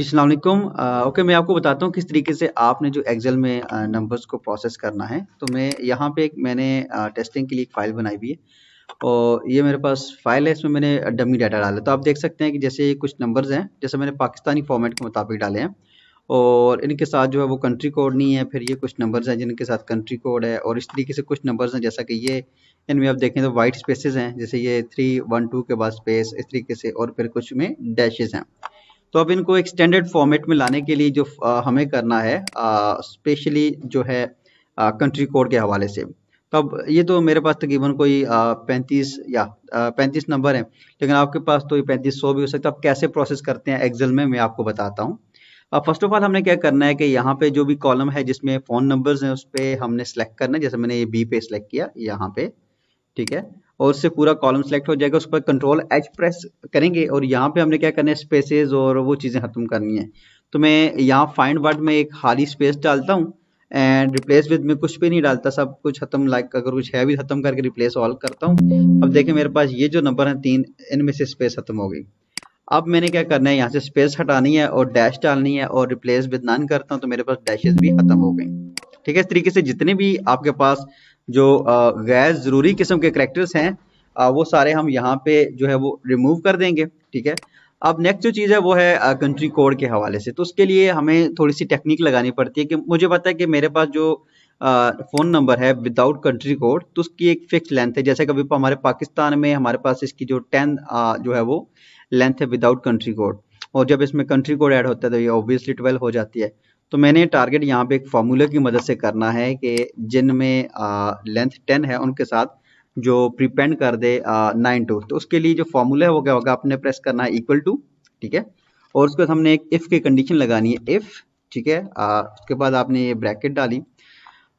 अस्सलाम वालेकुम। ओके, मैं आपको बताता हूँ किस तरीके से आपने जो एक्सेल में नंबर्स को प्रोसेस करना है। तो मैं यहाँ पे मैंने टेस्टिंग के लिए एक फ़ाइल बनाई हुई है और ये मेरे पास फ़ाइल है, इसमें मैंने डमी डाटा डाला। तो आप देख सकते हैं कि जैसे ये कुछ नंबर्स हैं, जैसे मैंने पाकिस्तानी फॉर्मेट के मुताबिक डाले हैं और इनके साथ जो है वो कंट्री कोड नहीं है। फिर ये कुछ नंबर्स हैं जिनके साथ कंट्री कोड है और इस तरीके से कुछ नंबर्स हैं जैसा कि ये, इनमें आप देखें तो वाइट स्पेसेस हैं, जैसे ये 312 के बाद स्पेस इस तरीके से, और फिर कुछ में डैशेस हैं। तो अब इनको एक स्टैंडर्ड फॉर्मेट में लाने के लिए जो हमें करना है स्पेशली जो है कंट्री कोड के हवाले से। तो अब ये तो मेरे पास तकरीबन कोई 35 या 35 नंबर हैं, लेकिन आपके पास तो ये 3500 भी हो सकता है। अब कैसे प्रोसेस करते हैं एक्सेल में, मैं आपको बताता हूँ। फर्स्ट ऑफ ऑल हमने क्या करना है कि यहाँ पे जो भी कॉलम है जिसमें फ़ोन नंबर्स हैं उस पर हमने सेलेक्ट करना है। जैसे मैंने ये बी पे सेलेक्ट किया यहाँ पे, ठीक है, और उससे पूरा कॉलम सेलेक्ट हो जाएगा। उस पर कंट्रोल एच प्रेस करेंगे और यहाँ पे हमने क्या करना है, स्पेसेस और वो चीज़ें खत्म करनी है। तो मैं यहाँ फाइंड वर्ड में एक खाली स्पेस डालता हूँ एंड रिप्लेस विद में कुछ भी नहीं डालता, सब कुछ खत्म, लाइक अगर कुछ है भी खत्म करके रिप्लेस ऑल करता हूँ। अब देखिए मेरे पास ये जो नंबर है 3, इनमें से स्पेस खत्म हो गई। अब मैंने क्या करना है, यहाँ से स्पेस हटानी है और डैश डालनी है और रिप्लेस विद नन करता हूँ तो मेरे पास डैशेस भी खत्म हो गई। ठीक है, इस तरीके से जितने भी आपके पास जो गैर जरूरी किस्म के करेक्टर्स हैं वो सारे हम यहाँ पे जो है वो रिमूव कर देंगे। ठीक है, अब नेक्स्ट जो चीज़ है वो है कंट्री कोड के हवाले से। तो उसके लिए हमें थोड़ी सी टेक्निक लगानी पड़ती है कि मुझे पता है कि मेरे पास जो फ़ोन नंबर है विदाउट कंट्री कोड, तो उसकी एक फिक्स लेंथ है। जैसे कभी हमारे पाकिस्तान में हमारे पास इसकी जो 10 जो है वो लेंथ है विदाउट कंट्री कोड, और जब इसमें कंट्री कोड ऐड होता है तो ये ऑब्वियसली 12 हो जाती है। तो मैंने टारगेट यहाँ पे एक फार्मूला की मदद से करना है कि जिनमें लेंथ 10 है उनके साथ जो प्रीपेंड कर दे 9 टू। तो उसके लिए जो फार्मूला है वो क्या होगा, आपने प्रेस करना है इक्वल टू, ठीक है, और उसके बाद हमने एक इफ़ की कंडीशन लगानी है, इफ़, ठीक है। उसके बाद आपने ये ब्रैकेट डाली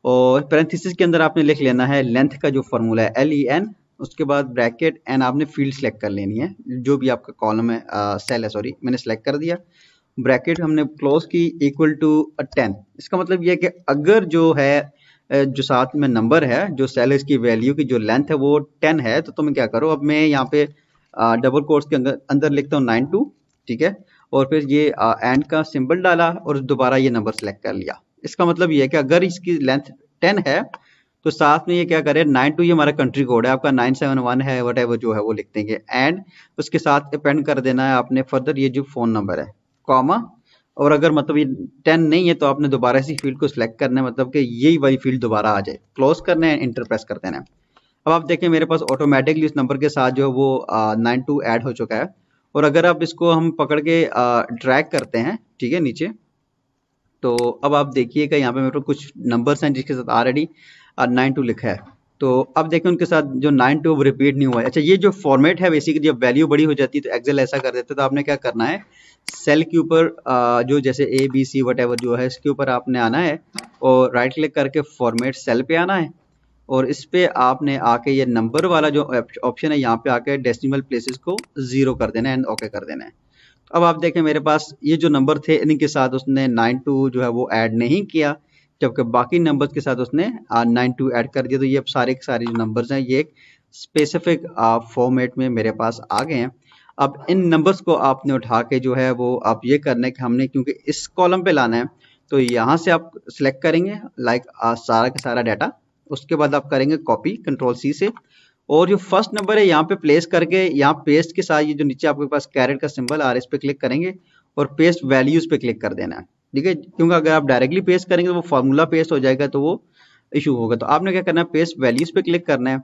और पैरेंथेसिस के अंदर आपने लिख लेना है लेंथ का जो फार्मूला है LEN, उसके बाद ब्रैकेट एंड आपने फील्ड सेलेक्ट कर लेनी है, जो भी आपका कॉलम है, सेल है, सॉरी, मैंने सेलेक्ट कर दिया। ब्रैकेट हमने क्लोज की इक्वल टू 10। इसका मतलब ये है कि अगर जो है जो साथ में नंबर है, जो सेल इसकी वैल्यू की जो लेंथ है वो 10 है, तो तुम क्या करो, अब मैं यहाँ पे डबल कोट्स के अंदर लिखता हूँ 9 टू, ठीक है, और फिर ये एंड का सिंबल डाला और दोबारा ये नंबर सेलेक्ट कर लिया। इसका मतलब ये है कि अगर इसकी लेंथ 10 है तो साथ में ये क्या करे, 9 टू, ये हमारा कंट्री कोड है, आपका 971 है, वट एवर जो है वो लिख देंगे, एंड उसके साथ अपेंड कर देना है आपने फर्दर ये जो फोन नंबर है, कॉमा, और अगर मतलब ये 10 नहीं है तो आपने दोबारा इसी फील्ड को सिलेक्ट करना है, मतलब कि यही वाली फील्ड दोबारा आ जाए, क्लोज करना है, इंटर प्रेस कर देना है। अब आप देखें मेरे पास ऑटोमेटिकली इस नंबर के साथ जो है वो 92 ऐड हो चुका है। और अगर अब इसको हम पकड़ के ड्रैग करते हैं, ठीक है, नीचे, तो अब आप देखिएगा यहाँ पे मेरे पास कुछ नंबर्स हैं जिसके साथ ऑलरेडी 92 लिखा है। तो अब देखिए उनके साथ जो 92 वो रिपीट नहीं हुआ है। अच्छा, ये जो फॉर्मेट है बेसिकली जब वैल्यू बड़ी हो जाती है तो एक्सेल ऐसा कर देता है। तो आपने क्या करना है, सेल के ऊपर जो जैसे ABC वट एवर जो है इसके ऊपर आपने आना है और राइट क्लिक करके फॉर्मेट सेल पे आना है और इस पे आपने आके ये नंबर वाला जो ऑप्शन है यहाँ पे आके डेसिमल प्लेसेस को 0 कर देना है एंड ओके कर देना है। तो अब आप देखें मेरे पास ये जो नंबर थे इनके साथ उसने 92 जो है वो ऐड नहीं किया, जबकि बाकी नंबर्स के साथ उसने 92 ऐड कर दिया। तो ये अब सारे के सारे जो नंबर्स हैं ये एक स्पेसिफिक फॉर्मेट में मेरे पास आ गए हैं। अब इन नंबर्स को आपने उठा के जो है वो आप ये करना है कि हमने, क्योंकि इस कॉलम पे लाना है, तो यहाँ से आप सिलेक्ट करेंगे लाइक सारा का सारा डाटा, उसके बाद आप करेंगे कॉपी कंट्रोल C से, और जो फर्स्ट नंबर है यहाँ पे प्लेस करके यहाँ पेस्ट के साथ ये जो नीचे आपके पास कैरेट का सिंबल आ रहा है इस पे क्लिक करेंगे और पेस्ट वैल्यूज पे क्लिक कर देना है, ठीक है, क्योंकि अगर आप डायरेक्टली पेस्ट करेंगे तो वो फार्मूला पेस्ट हो जाएगा तो वो इशू होगा। तो आपने क्या करना है, पेस्ट वैल्यूज पे क्लिक करना है।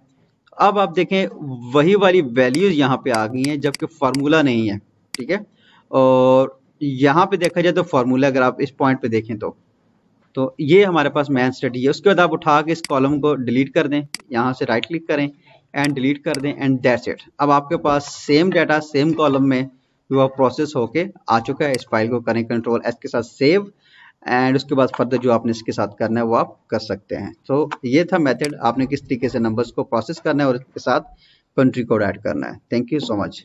अब आप देखें वही वाली वैल्यूज यहाँ पे आ गई हैं जबकि फार्मूला नहीं है, ठीक है, और यहाँ पे देखा जाए तो फार्मूला, अगर आप इस पॉइंट पे देखें तो ये हमारे पास मैन स्टडी है। उसके बाद आप उठा के इस कॉलम को डिलीट कर दें, यहाँ से राइट क्लिक करें एंड डिलीट कर दें एंड दैट्स इट। अब आपके पास सेम डाटा सेम कॉलम में जो प्रोसेस होके आ चुका है। इस फाइल को करें कंट्रोल S के साथ सेव एंड उसके बाद फर्दर जो आपने इसके साथ करना है वो आप कर सकते हैं। तो ये था मेथड, आपने किस तरीके से नंबर्स को प्रोसेस करना है और इसके साथ कंट्री कोड ऐड करना है। Thank you so much.